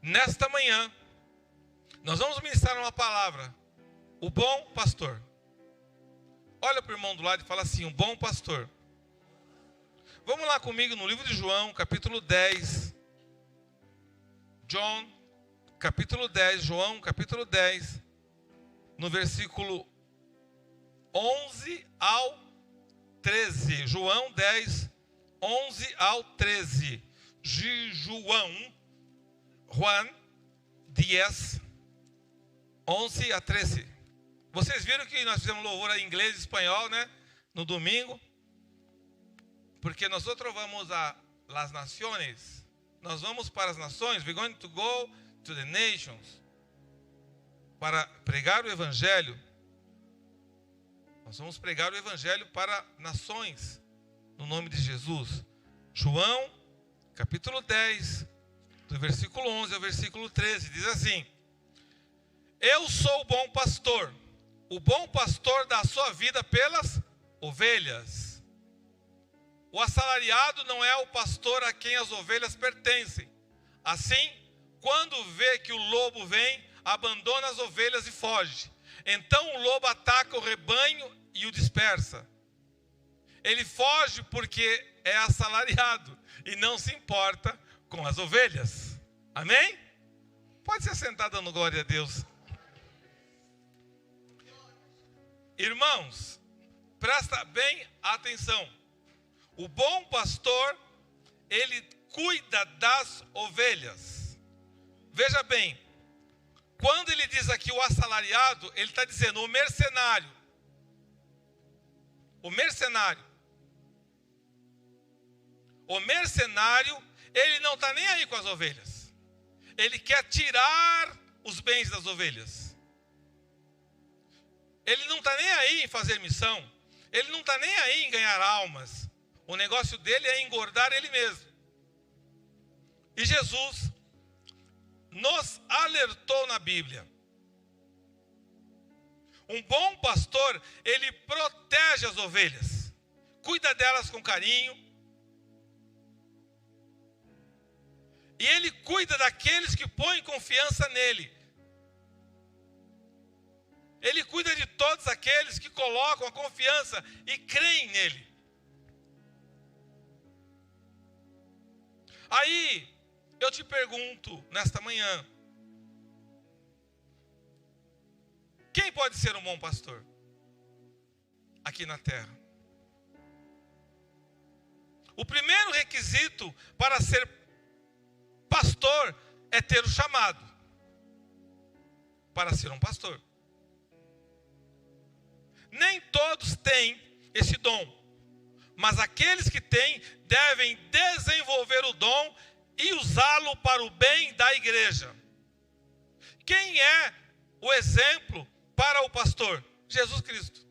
Nesta manhã, nós vamos ministrar uma palavra. O bom pastor. Olha para o irmão do lado e fala assim: o bom pastor. Vamos lá comigo no livro de João, capítulo 10. João, capítulo 10, no versículo 11 ao 13. João 10, 11 ao 13. Juan 10, 11 a 13. Vocês viram que nós fizemos louvor em inglês e espanhol, né? No domingo. Porque nós vamos a las naciones. Nós vamos para as nações. We're going to go to the nations. Para pregar o evangelho. Nós vamos pregar o evangelho para nações. No nome de Jesus. João, capítulo 10, do versículo 11 ao versículo 13. Diz assim: Eu sou o bom pastor. O bom pastor dá a sua vida pelas ovelhas. O assalariado não é o pastor a quem as ovelhas pertencem. Assim, quando vê que o lobo vem, abandona as ovelhas e foge. Então o lobo ataca o rebanho e o dispersa. Ele foge porque é assalariado e não se importa com as ovelhas. Amém? Pode se sentar dando glória a Deus. Irmãos, presta bem atenção. O bom pastor, ele cuida das ovelhas. Veja bem, quando ele diz aqui o assalariado, ele está dizendo o mercenário. O mercenário. O mercenário, ele não está nem aí com as ovelhas. Ele quer tirar os bens das ovelhas. Ele não está nem aí em fazer missão. Ele não está nem aí em ganhar almas. O negócio dele é engordar ele mesmo. E Jesus nos alertou na Bíblia. Um bom pastor, ele protege as ovelhas. Cuida delas com carinho. E ele cuida daqueles que põem confiança nele. Ele cuida de todos aqueles que colocam a confiança e creem nele. Aí, eu te pergunto nesta manhã: quem pode ser um bom pastor aqui na terra? O primeiro requisito para ser pastor é ter o chamado para ser um pastor. Nem todos têm esse dom, mas aqueles que têm devem desenvolver o dom e usá-lo para o bem da igreja. Quem é o exemplo para o pastor? Jesus Cristo.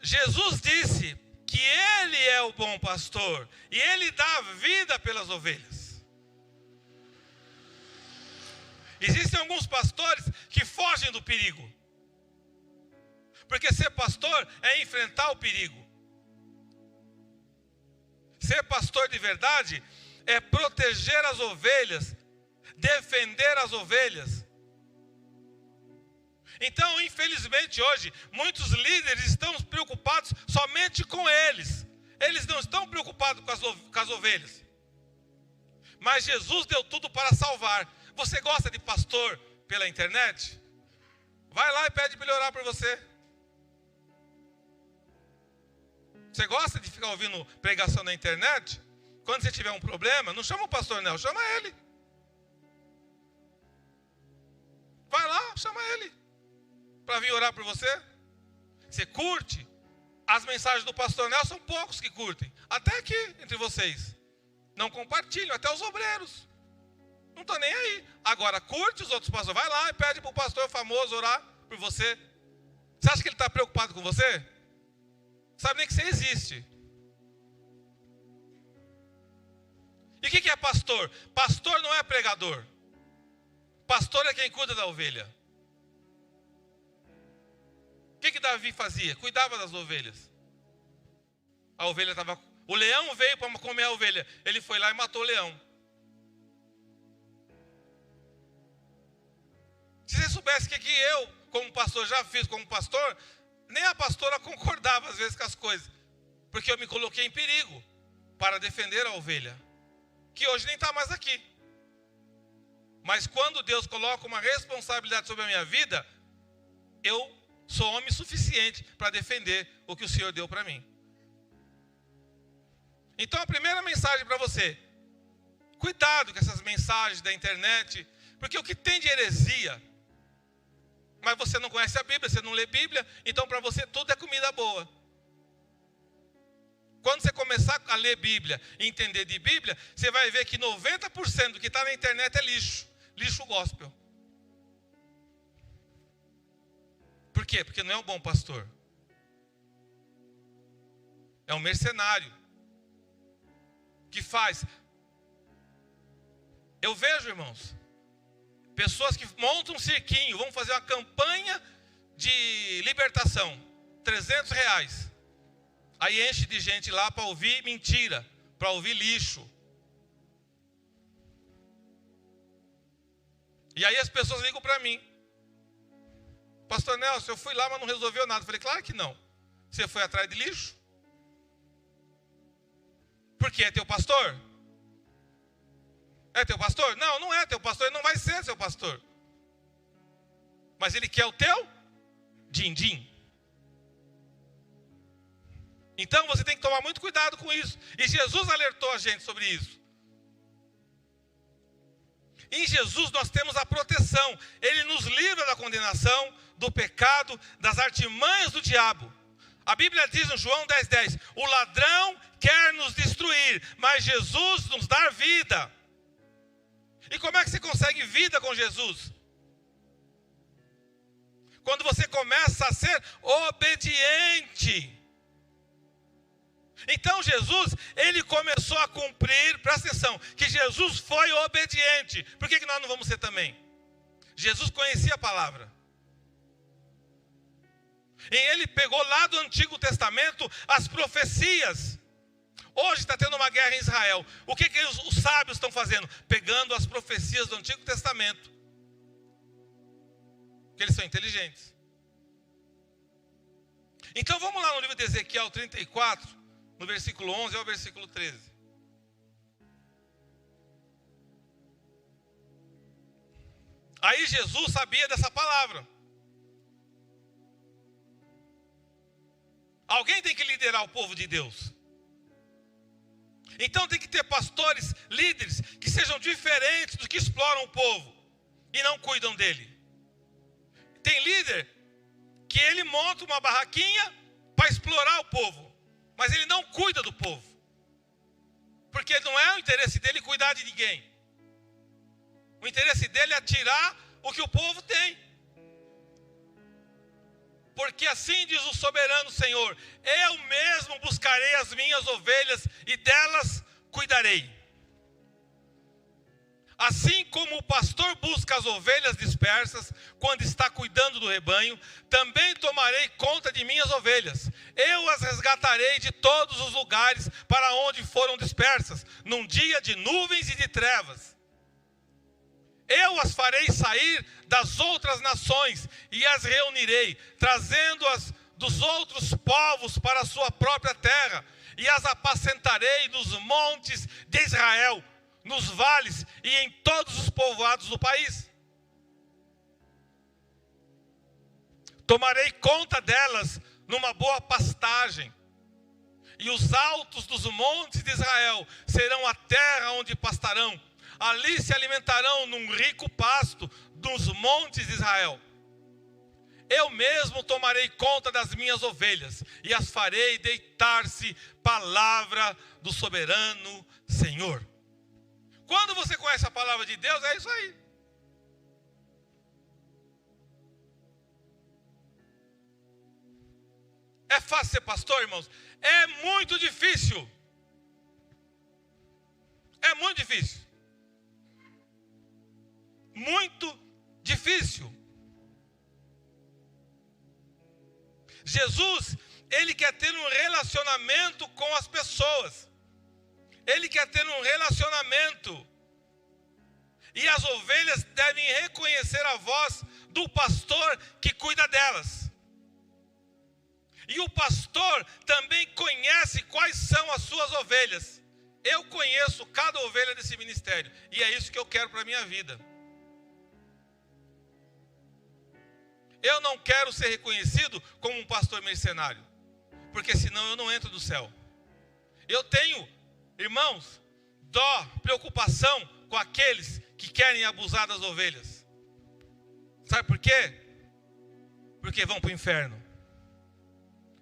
Jesus disse que ele é o bom pastor e ele dá a vida pelas ovelhas. Existem alguns pastores que fogem do perigo. Porque ser pastor é enfrentar o perigo. Ser pastor de verdade é proteger as ovelhas, defender as ovelhas. Então, infelizmente hoje, muitos líderes estão preocupados somente com eles. Eles não estão preocupados com as ovelhas. Mas Jesus deu tudo para salvar. Você gosta de pastor pela internet? Vai lá e pede para ele orar por você. Você gosta de ficar ouvindo pregação na internet? Quando você tiver um problema, não chama o pastor não, chama ele. Vai lá, chama ele para vir orar por você. Você curte? As mensagens do pastor Nelson, são poucos que curtem. Até aqui, entre vocês. Não compartilham, até os obreiros. Não está nem aí. Agora, curte os outros pastores. Vai lá e pede para o pastor famoso orar por você. Você acha que ele está preocupado com você? Sabe nem que você existe. E o que é pastor? Pastor não é pregador. Pastor é quem cuida da ovelha. O que Davi fazia? Cuidava das ovelhas. A ovelha estava... O leão veio para comer a ovelha. Ele foi lá e matou o leão. soubesse que eu, como pastor, já fiz como pastor, nem a pastora concordava às vezes com as coisas. Porque eu me coloquei em perigo para defender a ovelha, que hoje nem está mais aqui. Mas quando Deus coloca uma responsabilidade sobre a minha vida, eu sou homem suficiente para defender o que o Senhor deu para mim. Então a primeira mensagem para você: cuidado com essas mensagens da internet, porque o que tem de heresia, mas você não conhece a Bíblia, você não lê Bíblia, então para você tudo é comida boa. Quando você começar a ler Bíblia e entender de Bíblia, você vai ver que 90% do que está na internet é lixo, lixo gospel. Por quê? Porque não é um bom pastor. É um mercenário que faz. Eu vejo, irmãos, pessoas que montam um cirquinho, vão fazer uma campanha de libertação, R$300. Aí enche de gente lá para ouvir mentira, para ouvir lixo. E aí as pessoas ligam para mim: pastor Nelson, eu fui lá, mas não resolveu nada. Eu falei: claro que não. Você foi atrás de lixo? Porque é teu pastor? É teu pastor? Não, não é teu pastor, ele não vai ser seu pastor. Mas ele quer o teu din-din. Então você tem que tomar muito cuidado com isso. E Jesus alertou a gente sobre isso. Em Jesus nós temos a proteção. Ele nos livra da condenação, do pecado, das artimanhas do diabo. A Bíblia diz em João 10:10, o ladrão quer nos destruir, mas Jesus nos dá vida. E como é que você consegue vida com Jesus? Quando você começa a ser obediente. Então Jesus, ele começou a cumprir, presta atenção, que Jesus foi obediente. Por que nós não vamos ser também? Jesus conhecia a palavra. E ele pegou lá do Antigo Testamento as profecias. Hoje está tendo uma guerra em Israel. O que os sábios estão fazendo? Pegando as profecias do Antigo Testamento. Porque eles são inteligentes. Então vamos lá no livro de Ezequiel 34. No versículo 11 ao versículo 13. Aí Jesus sabia dessa palavra. Alguém tem que liderar o povo de Deus. Então tem que ter pastores, líderes, que sejam diferentes dos que exploram o povo e não cuidam dele. Tem líder que ele monta uma barraquinha para explorar o povo. Mas ele não cuida do povo. Porque não é o interesse dele cuidar de ninguém. O interesse dele é tirar o que o povo tem. Porque assim diz o soberano Senhor: eu mesmo buscarei as minhas ovelhas e delas cuidarei. Assim como o pastor busca as ovelhas dispersas quando está cuidando do rebanho, também tomarei conta de minhas ovelhas. Eu as resgatarei de todos os lugares para onde foram dispersas, num dia de nuvens e de trevas. Eu as farei sair das outras nações e as reunirei, trazendo-as dos outros povos para a sua própria terra, e as apacentarei nos montes de Israel, nos vales e em todos os povoados do país. Tomarei conta delas numa boa pastagem, e os altos dos montes de Israel serão a terra onde pastarão. Ali se alimentarão num rico pasto dos montes de Israel. Eu mesmo tomarei conta das minhas ovelhas e as farei deitar-se, palavra do soberano Senhor. Quando você conhece a palavra de Deus, é isso aí. É fácil ser pastor, irmãos? É muito difícil. É muito difícil. Muito difícil. Jesus, ele quer ter um relacionamento com as pessoas. Ele quer ter um relacionamento. E as ovelhas devem reconhecer a voz do pastor que cuida delas. E o pastor também conhece quais são as suas ovelhas. Eu conheço cada ovelha desse ministério. E é isso que eu quero para a minha vida. Eu não quero ser reconhecido como um pastor mercenário, porque senão eu não entro no céu. Eu tenho, irmãos, dó, preocupação com aqueles que querem abusar das ovelhas. Sabe por quê? Porque vão para o inferno.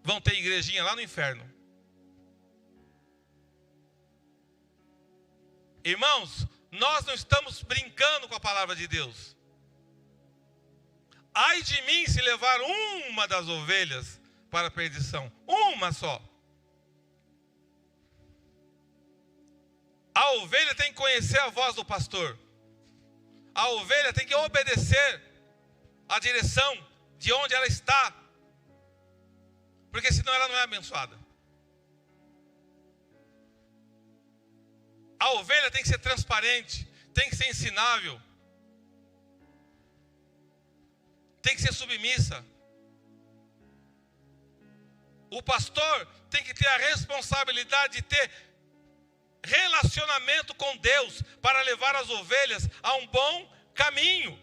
Vão ter igrejinha lá no inferno. Irmãos, nós não estamos brincando com a palavra de Deus. Ai de mim se levar uma das ovelhas para a perdição. Uma só. A ovelha tem que conhecer a voz do pastor. A ovelha tem que obedecer a direção de onde ela está. Porque senão ela não é abençoada. A ovelha tem que ser transparente, tem que ser ensinável, tem que ser submissa. O pastor tem que ter a responsabilidade de ter relacionamento com Deus para levar as ovelhas a um bom caminho.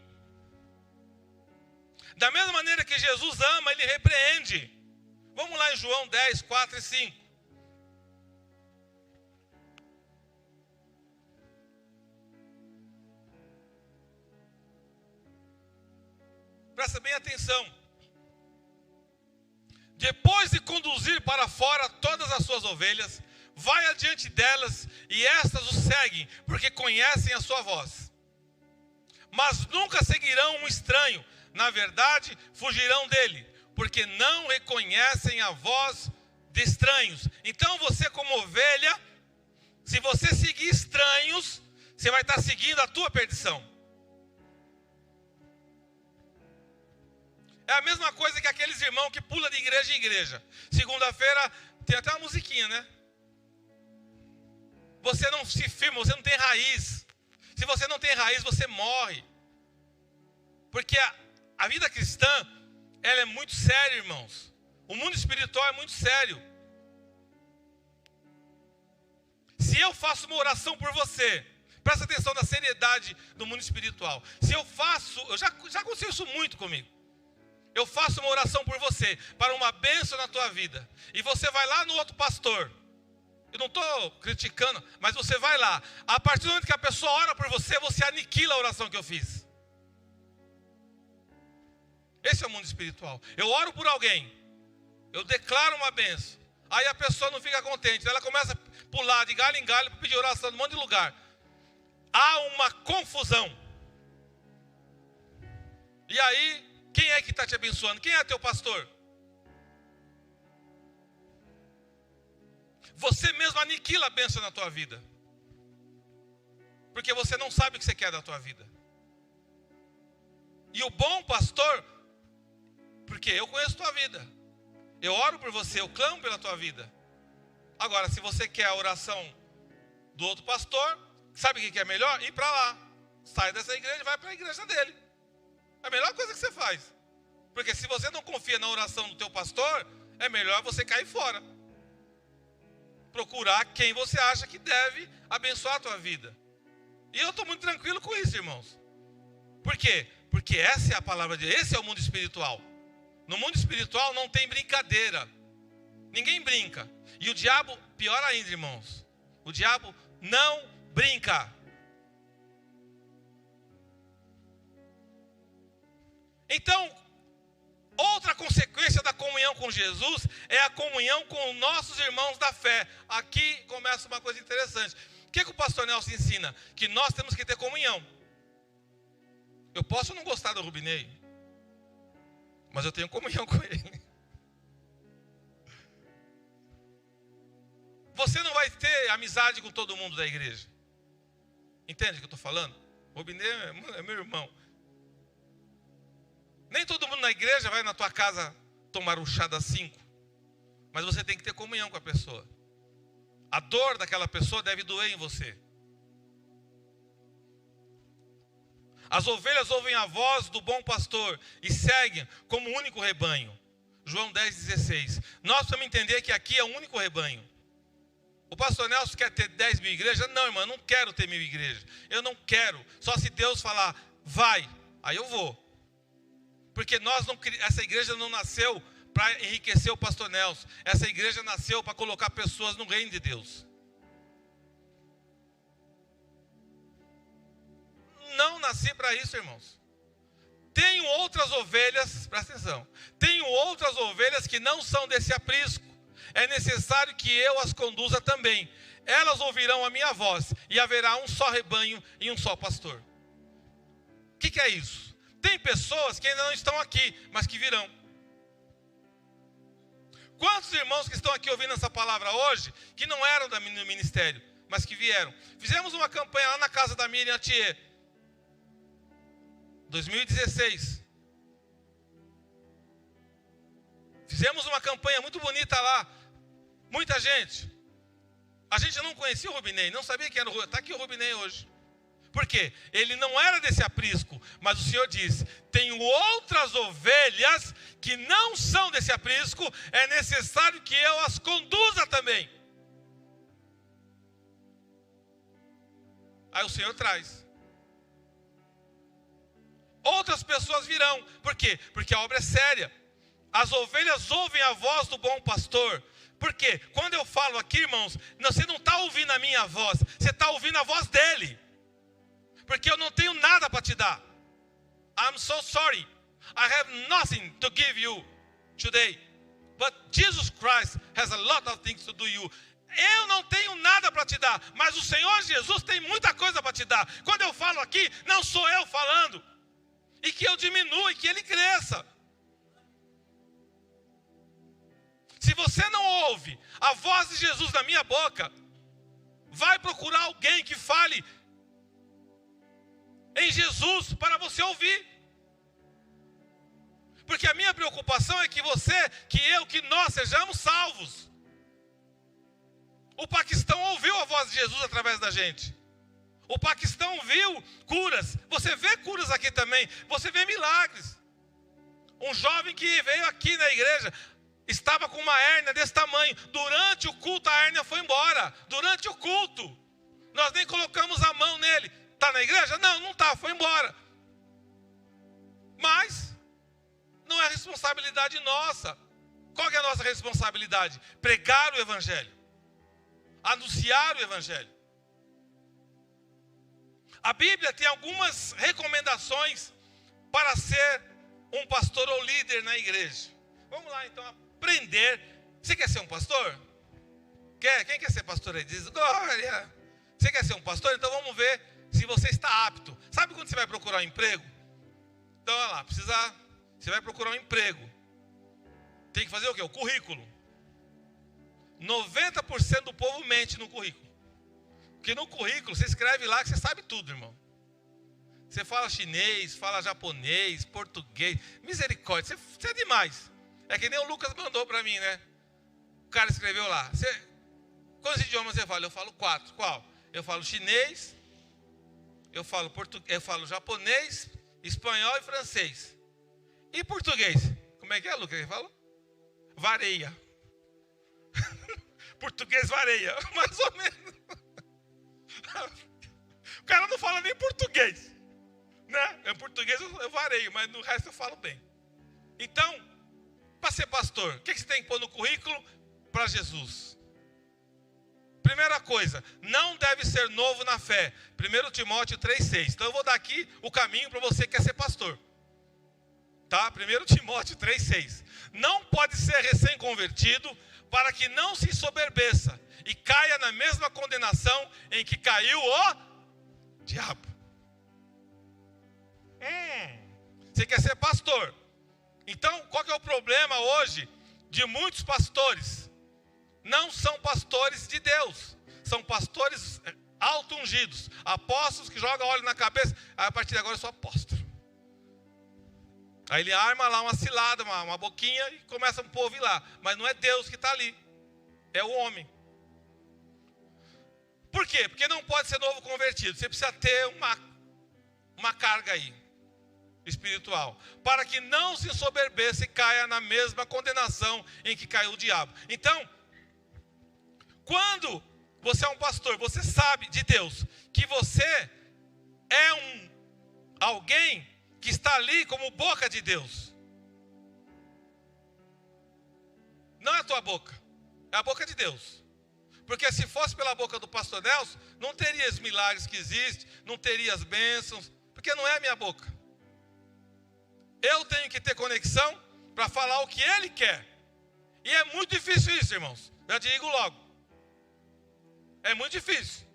Da mesma maneira que Jesus ama, ele repreende. Vamos lá em João 10, 4 e 5. Presta bem atenção. Depois de conduzir para fora todas as suas ovelhas, vai adiante delas e estas o seguem, porque conhecem a sua voz. Mas nunca seguirão um estranho. Na verdade, fugirão dele, porque não reconhecem a voz de estranhos. Então você, como ovelha, se você seguir estranhos, você vai estar seguindo a tua perdição. É a mesma coisa que aqueles irmãos que pulam de igreja em igreja. Segunda-feira tem até uma musiquinha, né? Você não se firma, você não tem raiz. Se você não tem raiz, você morre. Porque a vida cristã, ela é muito séria, irmãos. O mundo espiritual é muito sério. Se eu faço uma oração por você, presta atenção na seriedade do mundo espiritual. Se eu faço, já aconteceu isso muito comigo. Eu faço uma oração por você, para uma bênção na tua vida. E você vai lá no outro pastor. Eu não estou criticando, mas você vai lá. A partir do momento que a pessoa ora por você, você aniquila a oração que eu fiz. Esse é o mundo espiritual. Eu oro por alguém. Eu declaro uma bênção. Aí a pessoa não fica contente. Ela começa a pular de galho em galho para pedir oração em um monte de lugar. Há uma confusão. E aí, quem é que está te abençoando? Quem é teu pastor? Você mesmo aniquila a bênção na tua vida. Porque você não sabe o que você quer da tua vida. E o bom pastor, porque eu conheço a tua vida. Eu oro por você, eu clamo pela tua vida. Agora, se você quer a oração do outro pastor, sabe o que é melhor? Ir para lá. Sai dessa igreja e vai para a igreja dele. É a melhor coisa que você faz. Porque se você não confia na oração do teu pastor, é melhor você cair fora. Procurar quem você acha que deve abençoar a tua vida. E eu estou muito tranquilo com isso, irmãos. Por quê? Porque essa é a palavra de Deus, esse é o mundo espiritual. No mundo espiritual não tem brincadeira. Ninguém brinca. E o diabo, pior ainda, irmãos. O diabo não brinca. Então, outra consequência da comunhão com Jesus é a comunhão com nossos irmãos da fé. Aqui começa uma coisa interessante. O que o pastor Nelson ensina? Que nós temos que ter comunhão. Eu posso não gostar do Rubinei, mas eu tenho comunhão com ele. Você não vai ter amizade com todo mundo da igreja. Entende o que eu estou falando? O Rubinei é meu irmão. Nem todo mundo na igreja vai na tua casa tomar um chá das 5. Mas você tem que ter comunhão com a pessoa. A dor daquela pessoa deve doer em você. As ovelhas ouvem a voz do bom pastor e seguem como único rebanho. João 10,16. Nós precisamos entender que aqui é o único rebanho. O pastor Nelson quer ter 10 mil igrejas? Não, irmão, eu não quero ter 1000 igrejas. Eu não quero. Só se Deus falar, vai, aí eu vou. Porque essa igreja não nasceu para enriquecer o pastor Nelson. Essa igreja nasceu para colocar pessoas no reino de Deus. Não nasci para isso, irmãos. Tenho outras ovelhas, presta atenção. Tenho outras ovelhas que não são desse aprisco. É necessário que eu as conduza também. Elas ouvirão a minha voz e haverá um só rebanho e um só pastor. O que é isso? Tem pessoas que ainda não estão aqui, mas que virão. Quantos irmãos que estão aqui ouvindo essa palavra hoje, que não eram do ministério, mas que vieram? Fizemos uma campanha lá na casa da Miriam Thier, 2016. Fizemos uma campanha muito bonita lá. Muita gente. A gente não conhecia o Rubinei, não sabia quem era o Rubinei. Está aqui o Rubinei hoje. Por quê? Ele não era desse aprisco, mas o Senhor disse, tenho outras ovelhas que não são desse aprisco, é necessário que eu as conduza também. Aí o Senhor traz. Outras pessoas virão. Por quê? Porque a obra é séria. As ovelhas ouvem a voz do bom pastor. Por quê? Quando eu falo aqui, irmãos, você não está ouvindo a minha voz, você está ouvindo a voz dele. Porque eu não tenho nada para te dar. I'm so sorry. I have nothing to give you today. But Jesus Christ has a lot of things to do you. Eu não tenho nada para te dar, mas o Senhor Jesus tem muita coisa para te dar. Quando eu falo aqui, não sou eu falando. E que eu diminua e que ele cresça. Se você não ouve a voz de Jesus na minha boca, vai procurar alguém que fale em Jesus para você ouvir. Porque a minha preocupação é que que nós sejamos salvos. O Paquistão ouviu a voz de Jesus através da gente. O Paquistão viu curas. Você vê curas aqui também. Você vê milagres. Um jovem que veio aqui na igreja estava com uma hérnia desse tamanho. Durante o culto a hérnia foi embora. Durante o culto. Nós nem colocamos a mão nele. Está na igreja? Não, não está, foi embora. Mas não é responsabilidade nossa. Qual que é a nossa responsabilidade? Pregar o evangelho. Anunciar o evangelho. A Bíblia tem algumas recomendações para ser um pastor ou líder na igreja. Vamos lá então aprender. Você quer ser um pastor? Quer? Quem quer ser pastor aí? Diz glória. Você quer ser um pastor? Então vamos ver se você está apto. Sabe quando você vai procurar um emprego? Então olha lá, você vai procurar um emprego. Tem que fazer o quê? O currículo. 90% do povo mente no currículo. Porque no currículo você escreve lá que você sabe tudo, irmão. Você fala chinês, fala japonês, português. Misericórdia, você é demais. É que nem o Lucas mandou para mim, né? O cara escreveu lá. Quantos idiomas você fala? Eu falo 4. Qual? Eu falo chinês, eu falo japonês, espanhol e francês. E português? Como é que é, Lucas? Ele falou? Vareia. Português vareia, mais ou menos. O cara não fala nem português, né? Em português eu vareio, mas no resto eu falo bem. Então, para ser pastor, o que você tem que pôr no currículo? Para Jesus. Primeira coisa, não deve ser novo na fé. 1 Timóteo 3,6. Então eu vou dar aqui o caminho para você que quer ser pastor. Tá? 1 Timóteo 3,6. Não pode ser recém-convertido para que não se ensoberbeça e caia na mesma condenação em que caiu o diabo. Você quer ser pastor? Então, qual que é o problema hoje de muitos pastores? Não são pastores de Deus, são pastores auto-ungidos, apóstolos que jogam óleo na cabeça. Aí, a partir de agora eu sou apóstolo. Aí ele arma lá uma cilada, uma boquinha e começa um povo ir lá. Mas não é Deus que está ali, é o homem. Por quê? Porque não pode ser novo convertido. Você precisa ter uma carga aí, espiritual, para que não se ensoberbeça e caia na mesma condenação em que caiu o diabo. Então, quando você é um pastor, você sabe de Deus que você é alguém que está ali como boca de Deus. Não é a tua boca, é a boca de Deus. Porque se fosse pela boca do pastor Nelson, não teria os milagres que existem, não teria as bênçãos, porque não é a minha boca. Eu tenho que ter conexão para falar o que ele quer. E é muito difícil isso, irmãos. Já digo logo. É muito difícil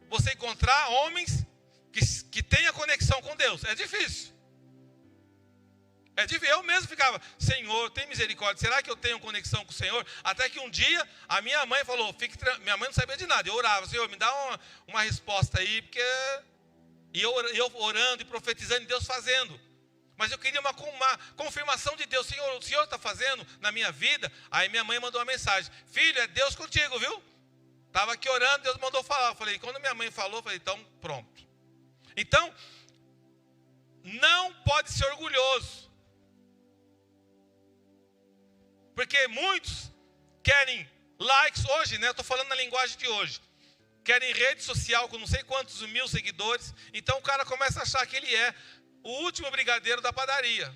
você encontrar homens que tenham conexão com Deus. É difícil. Eu mesmo ficava, Senhor, tem misericórdia, será que eu tenho conexão com o Senhor? Até que um dia, a minha mãe falou, minha mãe não sabia de nada, eu orava, Senhor, me dá uma resposta aí, porque... E eu orando e profetizando e Deus fazendo. Mas eu queria uma confirmação de Deus, Senhor, o Senhor está fazendo na minha vida? Aí minha mãe mandou uma mensagem, filho, é Deus contigo, viu? Estava aqui orando, Deus mandou falar. Eu falei, quando minha mãe falou, eu falei, então pronto. Então, não pode ser orgulhoso. Porque muitos querem likes hoje, né? Eu estou falando na linguagem de hoje. Querem rede social com não sei quantos mil seguidores. Então o cara começa a achar que ele é o último brigadeiro da padaria.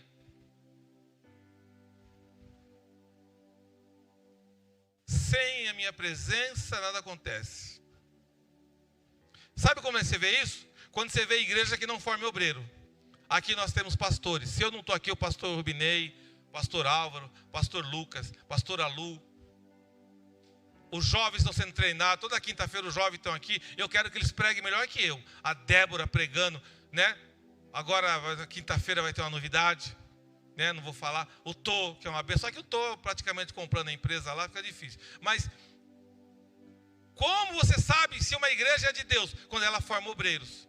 Sem a minha presença, nada acontece. Sabe como você vê isso? Quando você vê igreja que não forma obreiro. Aqui nós temos pastores. Se eu não estou aqui, o pastor Rubinei, pastor Álvaro, pastor Lucas, pastor Alu. Os jovens estão sendo treinados. Toda quinta-feira os jovens estão aqui. Eu quero que eles preguem melhor que eu. A Débora pregando, né? Agora, quinta-feira vai ter uma novidade. Né? Não vou falar. O Tô, que é uma benção. Só que eu estou praticamente comprando a empresa lá, fica difícil. Mas, como você sabe se uma igreja é de Deus? Quando ela forma obreiros.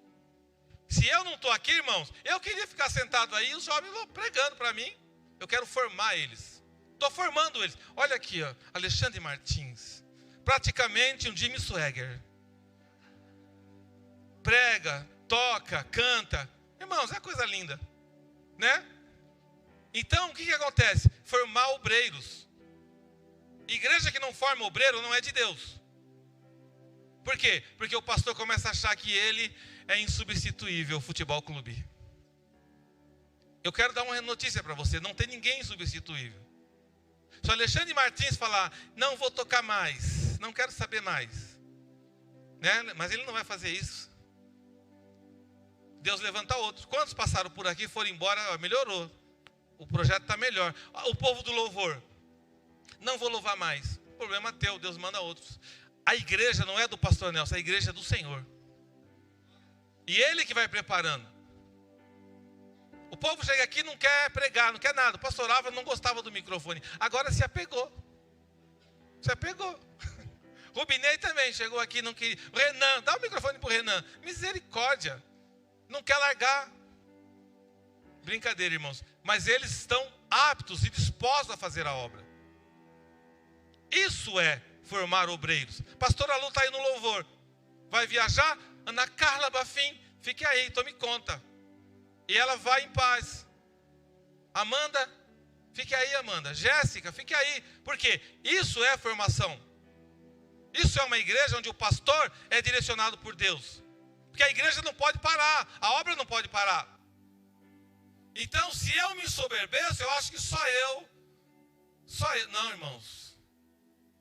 Se eu não estou aqui, irmãos, eu queria ficar sentado aí e os jovens vão pregando para mim. Eu quero formar eles. Estou formando eles. Olha aqui, ó, Alexandre Martins. Praticamente um Jimmy Swagger. Prega, toca, canta. Irmãos, é coisa linda. Né? Então, o que acontece? Formar obreiros. Igreja que não forma obreiro não é de Deus. Por quê? Porque o pastor começa a achar que ele é insubstituível, o futebol clube. Eu quero dar uma notícia para você, não tem ninguém insubstituível. Se o Alexandre Martins falar, não vou tocar mais, não quero saber mais, né? Mas ele não vai fazer isso. Deus levanta outros. Quantos passaram por aqui e foram embora, melhorou. O projeto está melhor. O povo do louvor, não vou louvar mais. O problema é teu, Deus manda outros. A igreja não é do pastor Nelson, a igreja é do Senhor. E ele que vai preparando. O povo chega aqui e não quer pregar, não quer nada. O pastor Álvaro não gostava do microfone. Agora se apegou. Se apegou. Rubinei também chegou aqui, não queria. O Renan, dá o microfone para o Renan. Misericórdia. Não quer largar. Brincadeira, irmãos. Mas eles estão aptos e dispostos a fazer a obra. Isso é formar obreiros. Pastora Lu está aí no louvor. Vai viajar? Ana Carla Bafim, fique aí, tome conta. E ela vai em paz. Amanda, fique aí, Amanda. Jéssica, fique aí. Por quê? Isso é formação. Isso é uma igreja onde o pastor é direcionado por Deus. Porque a igreja não pode parar. A obra não pode parar. Então, se eu me ensoberbeço, eu acho que só eu. Não, irmãos.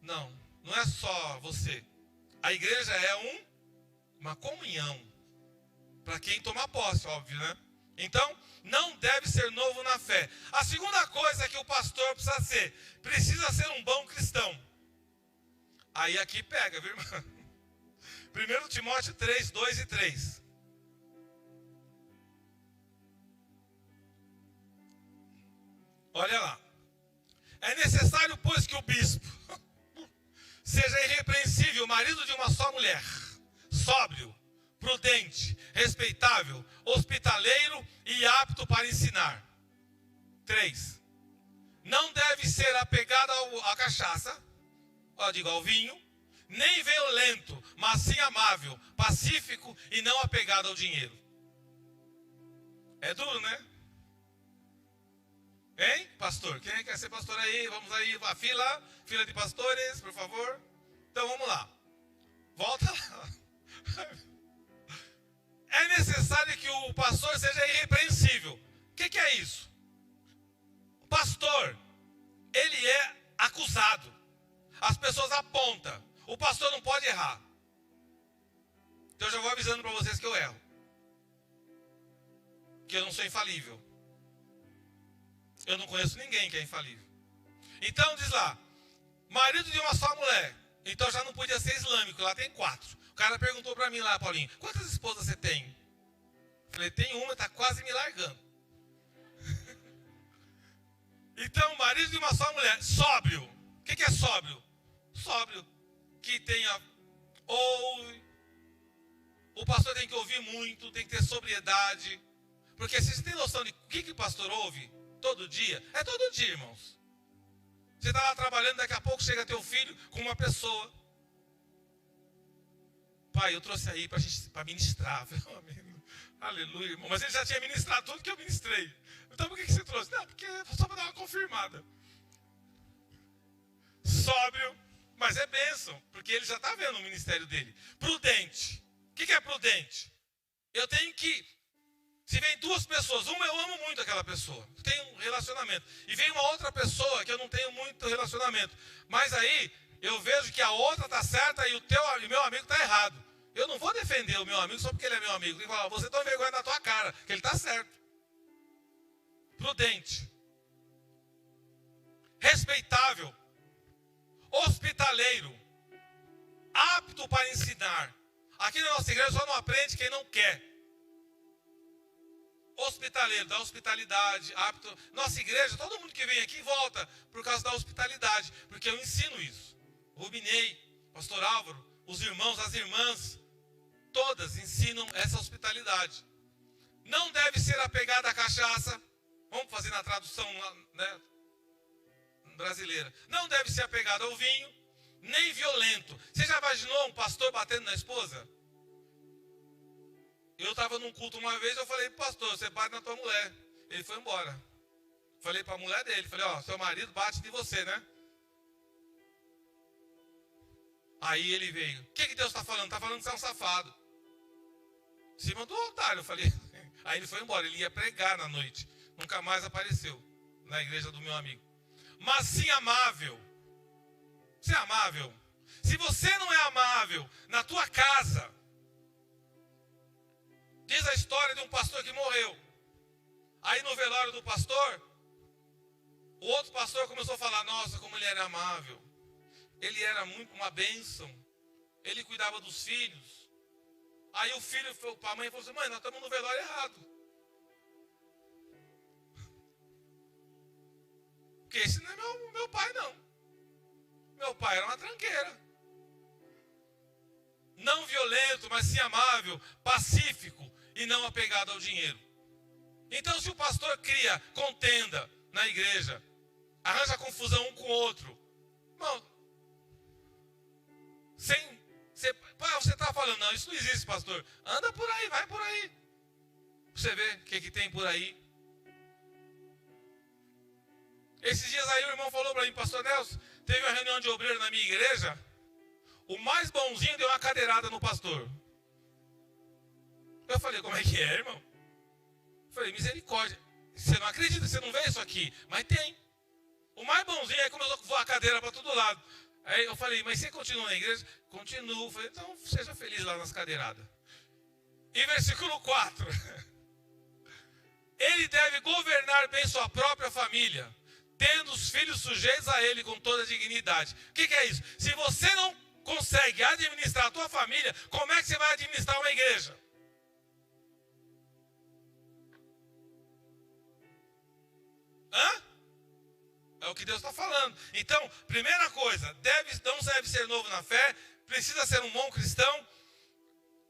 Não é só você. A igreja é uma comunhão. Para quem toma posse, óbvio, né? Então, não deve ser novo na fé. A segunda coisa é que o pastor precisa ser um bom cristão. Aí aqui pega, viu, irmão? 1 Timóteo 3, 2 e 3. Olha lá. É necessário, pois, que o bispo seja irrepreensível, marido de uma só mulher, sóbrio, prudente, respeitável, hospitaleiro e apto para ensinar. 3. Não deve ser apegado à cachaça, ao vinho, nem violento, mas sim amável, pacífico e não apegado ao dinheiro. É duro, né? Hein, pastor? Quem quer ser pastor aí? Vamos aí, a fila de pastores, por favor. Então vamos lá. Volta lá. É necessário que o pastor seja irrepreensível. O que é isso? O pastor, ele é acusado. As pessoas apontam. O pastor não pode errar. Então eu já vou avisando para vocês que eu erro. Que eu não sou infalível. Eu não conheço ninguém que é infalível. Então diz lá, marido de uma só mulher. Então já não podia ser islâmico, lá tem 4. O cara perguntou para mim lá, Paulinho, quantas esposas você tem? Eu falei, tem uma, está quase me largando. Então, marido de uma só mulher, sóbrio. O que é sóbrio? Sóbrio. Que tenha, ouve. O pastor tem que ouvir muito, tem que ter sobriedade. Porque vocês têm noção de o que o pastor ouve todo dia? É todo dia, irmãos. Você está lá trabalhando, daqui a pouco chega teu filho com uma pessoa. Pai, eu trouxe aí para ministrar. Aleluia, irmão. Mas ele já tinha ministrado tudo que eu ministrei. Então por que você trouxe? Não, porque só para dar uma confirmada. Sóbrio, mas é bênção, porque ele já está vendo o ministério dele. Prudente. O que é prudente? Eu tenho que... Se vem 2 pessoas, uma eu amo muito aquela pessoa, eu tenho um relacionamento. E vem uma outra pessoa que eu não tenho muito relacionamento. Mas aí eu vejo que a outra está certa e o meu amigo está errado. Eu não vou defender o meu amigo só porque ele é meu amigo. Eu vou falar, você toma vergonha na tua cara, que ele está certo. Prudente. Respeitável. Hospitaleiro. Apto para ensinar. Aqui na nossa igreja só não aprende quem não quer. Hospitaleiro, da hospitalidade, apto. Nossa igreja, todo mundo que vem aqui volta por causa da hospitalidade, porque eu ensino isso. Rubinei, pastor Álvaro, os irmãos, as irmãs, todas ensinam essa hospitalidade. Não deve ser apegado à cachaça. Vamos fazer na tradução, né, brasileira. Não deve ser apegado ao vinho, nem violento. Você já imaginou um pastor batendo na esposa? Eu estava num culto uma vez, eu falei, pastor, você bate na tua mulher. Ele foi embora. Falei para a mulher dele, falei, ó, seu marido bate de você, né? Aí ele veio, o que Deus está falando? Está falando que você é um safado. Em cima do altar, eu falei. Aí ele foi embora, ele ia pregar na noite. Nunca mais apareceu na igreja do meu amigo. Mas sim amável. Você é amável? Se você não é amável na tua casa... Diz a história de um pastor que morreu. Aí no velório do pastor, o outro pastor começou a falar, nossa, como ele era amável. Ele era muito uma bênção. Ele cuidava dos filhos. Aí o filho foi para a mãe e falou assim, mãe, nós estamos no velório errado. Porque esse não é meu pai, não. Meu pai era uma tranqueira. Não violento, mas sim amável, pacífico. E não apegado ao dinheiro. Então se o pastor cria contenda na igreja, arranja confusão um com o outro, irmão, você está falando, não, isso não existe, pastor. Anda por aí, vai por aí. Você vê o que tem por aí. Esses dias aí o irmão falou para mim, pastor Nelson, teve uma reunião de obreiro na minha igreja, o mais bonzinho deu uma cadeirada no pastor. Eu falei, como é que é, irmão? Eu falei, misericórdia. Você não acredita, você não vê isso aqui. Mas tem. O mais bonzinho aí começou a voar a cadeira para todo lado. Aí eu falei, mas você continua na igreja? Continuo. Eu falei, então seja feliz lá nas cadeiradas. E versículo 4. Ele deve governar bem sua própria família, tendo os filhos sujeitos a ele com toda a dignidade. O que é isso? Se você não consegue administrar a tua família, como é que você vai administrar uma igreja? Hã? É o que Deus está falando. Então, primeira coisa, não deve ser novo na fé, precisa ser um bom cristão.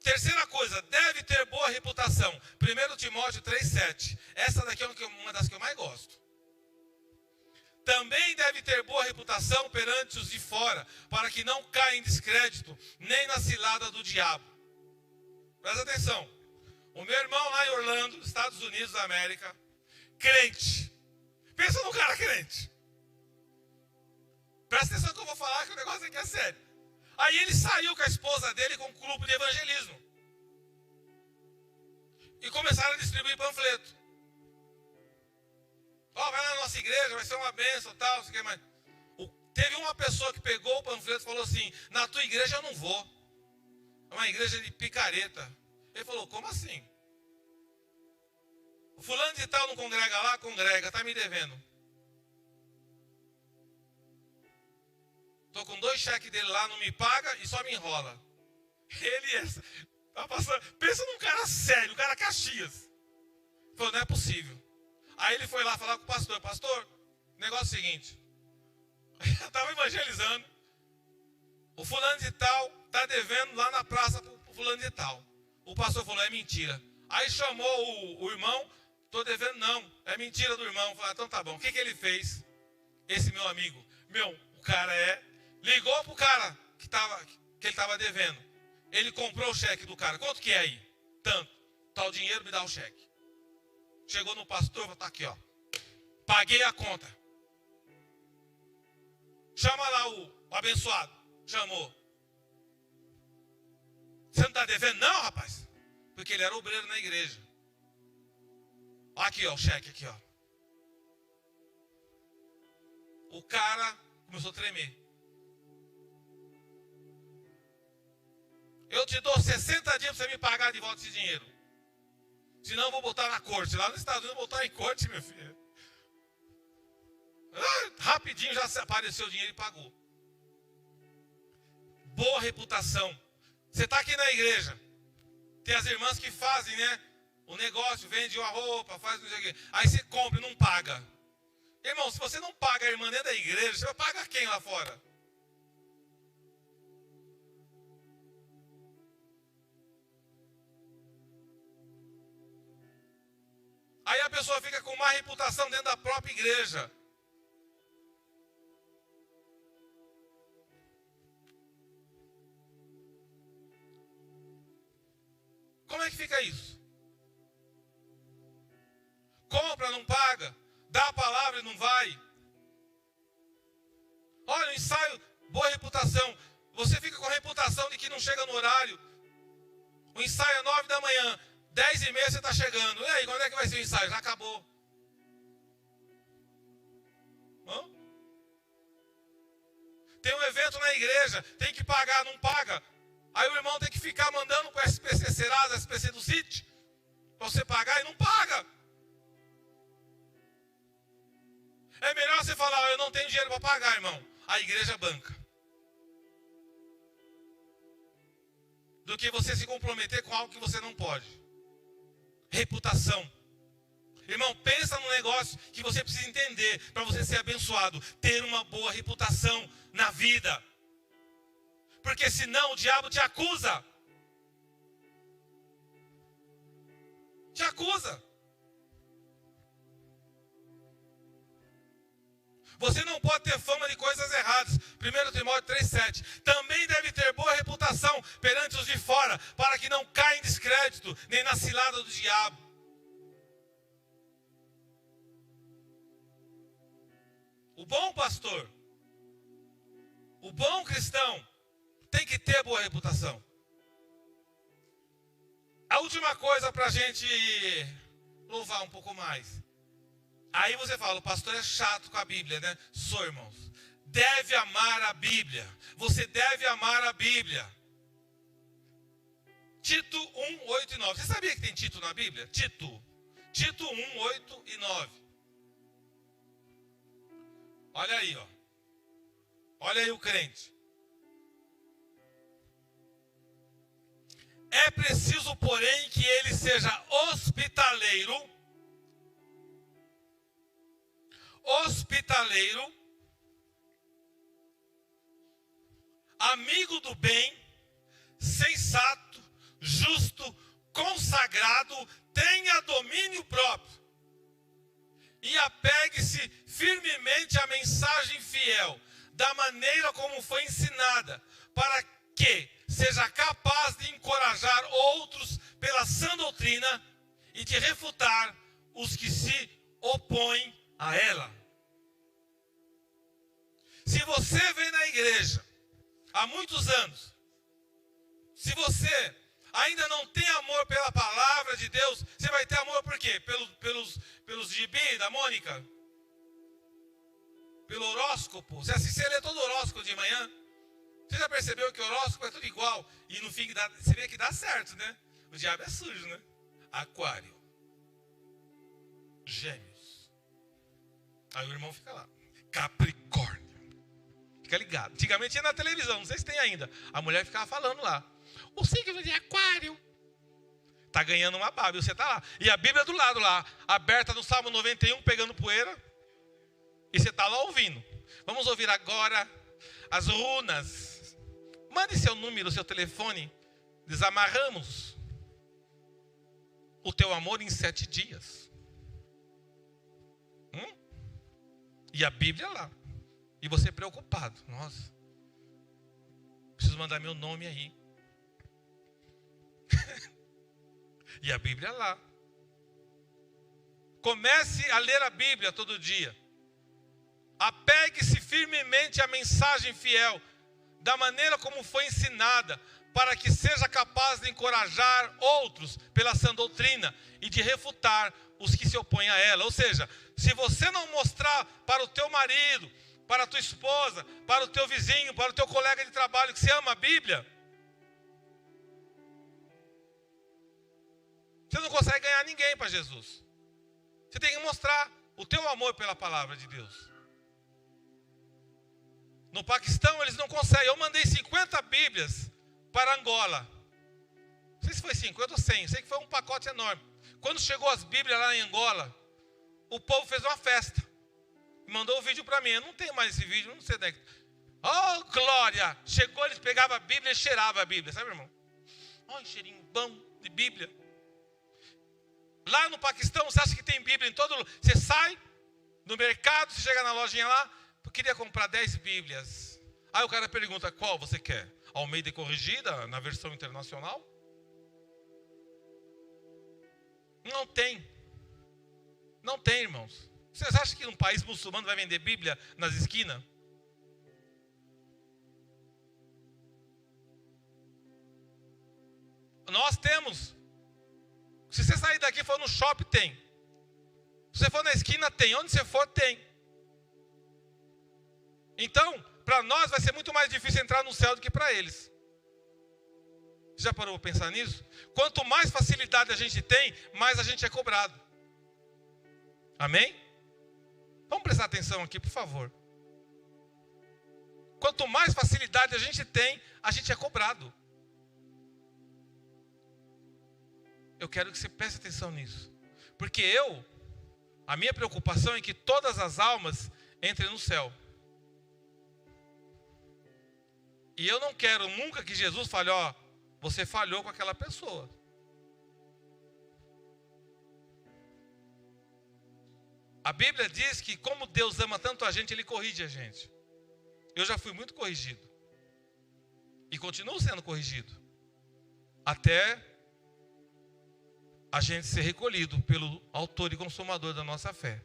Terceira coisa, deve ter boa reputação. 1 Timóteo 3,7. Essa daqui é uma das que eu mais gosto. Também deve ter boa reputação perante os de fora, para que não caia em descrédito, nem na cilada do diabo. Presta atenção. O meu irmão lá em Orlando, Estados Estados Unidos da América, crente. Pensa num cara crente. Presta atenção que eu vou falar, que o negócio aqui é sério. Aí ele saiu com a esposa dele com um grupo de evangelismo. E começaram a distribuir panfleto. Ó, vai na nossa igreja, vai ser uma bênção, tal, não sei o que mais. Teve uma pessoa que pegou o panfleto e falou assim: na tua igreja eu não vou. É uma igreja de picareta. Ele falou: como assim? O fulano de tal não congrega lá? Congrega, tá me devendo. Tô com 2 cheques dele lá, não me paga e só me enrola. Ele tá passando. Pensa num cara sério, um cara Caxias. Ele falou: não é possível. Aí ele foi lá falar com o pastor: pastor, o negócio é o seguinte. Eu estava evangelizando. O fulano de tal está devendo lá na praça para o fulano de tal. O pastor falou: é mentira. Aí chamou o irmão: estou devendo não, é mentira do irmão. Falei: então tá bom. O que ele fez? Esse meu amigo, o cara ligou para o cara que ele estava devendo. Ele comprou o cheque do cara. Quanto que é aí? Tanto. Tá o dinheiro, me dá o cheque. Chegou no pastor, falou: tá aqui, ó. Paguei a conta. Chama lá o abençoado. Chamou. Você não está devendo? Não, rapaz. Porque ele era obreiro na igreja. Aqui, ó, o cheque aqui, ó. O cara começou a tremer. Eu te dou 60 dias para você me pagar de volta esse dinheiro. Senão eu vou botar na corte. Lá nos Estados Unidos eu vou botar em corte, meu filho. Rapidinho já apareceu o dinheiro e pagou. Boa reputação. Você está aqui na igreja. Tem as irmãs que fazem, né? O negócio, vende uma roupa, faz não sei o quê. Aí você compra e não paga. Irmão, se você não paga a irmã dentro da igreja, você vai pagar quem lá fora? Aí a pessoa fica com má reputação dentro da própria igreja. Como é que fica isso? Compra, não paga. Dá a palavra e não vai. Olha, o ensaio, boa reputação. Você fica com a reputação de que não chega no horário. O ensaio é 9 da manhã. 10h30 você está chegando. E aí, quando é que vai ser o ensaio? Já acabou. Hã? Tem um evento na igreja. Tem que pagar, não paga. Aí o irmão tem que ficar mandando para o SPC Serasa, SPC do CIT, para você pagar e não paga. É melhor você falar: eu não tenho dinheiro para pagar, irmão. A igreja banca. Do que você se comprometer com algo que você não pode. Reputação. Irmão, pensa num negócio que você precisa entender para você ser abençoado. Ter uma boa reputação na vida. Porque senão o diabo te acusa. Te acusa. Você não pode ter fama de coisas erradas. 1 Timóteo 3,7. Também deve ter boa reputação perante os de fora, para que não caia em descrédito, nem na cilada do diabo. O bom pastor, o bom cristão, tem que ter boa reputação. A última coisa para a gente louvar um pouco mais. Aí você fala: o pastor é chato com a Bíblia, né? Sou, irmãos. Deve amar a Bíblia. Você deve amar a Bíblia. Tito 1, 8 e 9. Você sabia que tem Tito na Bíblia? Tito 1, 8 e 9. Olha aí, ó. Olha aí o crente. É preciso, porém, que ele seja hospitaleiro, amigo do bem, sensato, justo, consagrado, tenha domínio próprio e apegue-se firmemente à mensagem fiel, da maneira como foi ensinada, para que seja capaz de encorajar outros pela sã doutrina e de refutar os que se opõem a ela. Se você vem na igreja há muitos anos, se você ainda não tem amor pela palavra de Deus, você vai ter amor por quê? Pelos gibi da Mônica? Pelo horóscopo? Você lê todo o horóscopo de manhã? Você já percebeu que o horóscopo é tudo igual? E no fim você vê que dá certo, né? O diabo é sujo, né? Aquário. Gêmeos. Aí o irmão fica lá. Capricórnio. Fica ligado. Antigamente ia na televisão, não sei se tem ainda. A mulher ficava falando lá. O signo de Aquário. Tá ganhando uma Bíblia, você tá lá. E a Bíblia do lado lá, aberta no Salmo 91, pegando poeira. E você tá lá ouvindo. Vamos ouvir agora as runas. Mande seu número, seu telefone. Desamarramos o teu amor em 7 dias. E a Bíblia lá. E você preocupado. Nossa. Preciso mandar meu nome aí. E a Bíblia lá. Comece a ler a Bíblia todo dia. Apegue-se firmemente à mensagem fiel, da maneira como foi ensinada, para que seja capaz de encorajar outros pela sã doutrina e de refutar os que se opõem a ela. Ou seja, se você não mostrar para o teu marido, para a tua esposa, para o teu vizinho, para o teu colega de trabalho que você ama a Bíblia, você não consegue ganhar ninguém para Jesus. Você tem que mostrar o teu amor pela palavra de Deus. No Paquistão eles não conseguem. Eu mandei 50 Bíblias para Angola. Não sei se foi 50 ou 100. Sei que foi um pacote enorme. Quando chegou as Bíblias lá em Angola, o povo fez uma festa. E mandou o vídeo para mim. Eu não tenho mais esse vídeo, não sei onde é que... Oh, glória! Chegou, eles pegavam a Bíblia e cheiravam a Bíblia. Sabe, irmão? Olha, cheirinho bom de Bíblia. Lá no Paquistão, você acha que tem Bíblia em todo lugar? Você sai no mercado, você chega na lojinha lá, eu queria comprar 10 Bíblias. Aí o cara pergunta, qual você quer? Almeida Corrigida, na versão internacional? Não tem. Não tem, irmãos. Vocês acham que um país muçulmano vai vender Bíblia nas esquinas? Nós temos. Se você sair daqui e for no shopping, tem. Se você for na esquina, tem. Onde você for, tem. Então, para nós vai ser muito mais difícil entrar no céu do que para eles. Você já parou para pensar nisso? Quanto mais facilidade a gente tem, mais a gente é cobrado. Amém? Vamos prestar atenção aqui, por favor. Quanto mais facilidade a gente tem, a gente é cobrado. Eu quero que você preste atenção nisso. Porque a minha preocupação é que todas as almas entrem no céu. E eu não quero nunca que Jesus fale, ó, você falhou com aquela pessoa. A Bíblia diz que como Deus ama tanto a gente, Ele corrige a gente. Eu já fui muito corrigido. E continuo sendo corrigido. Até a gente ser recolhido pelo autor e consumador da nossa fé,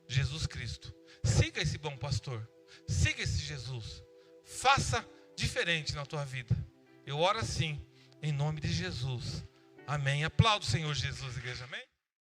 Jesus Cristo. Siga esse bom pastor. Siga esse Jesus. Faça diferente na tua vida. Eu oro assim, em nome de Jesus. Amém. Aplaudo o Senhor Jesus, igreja. Amém.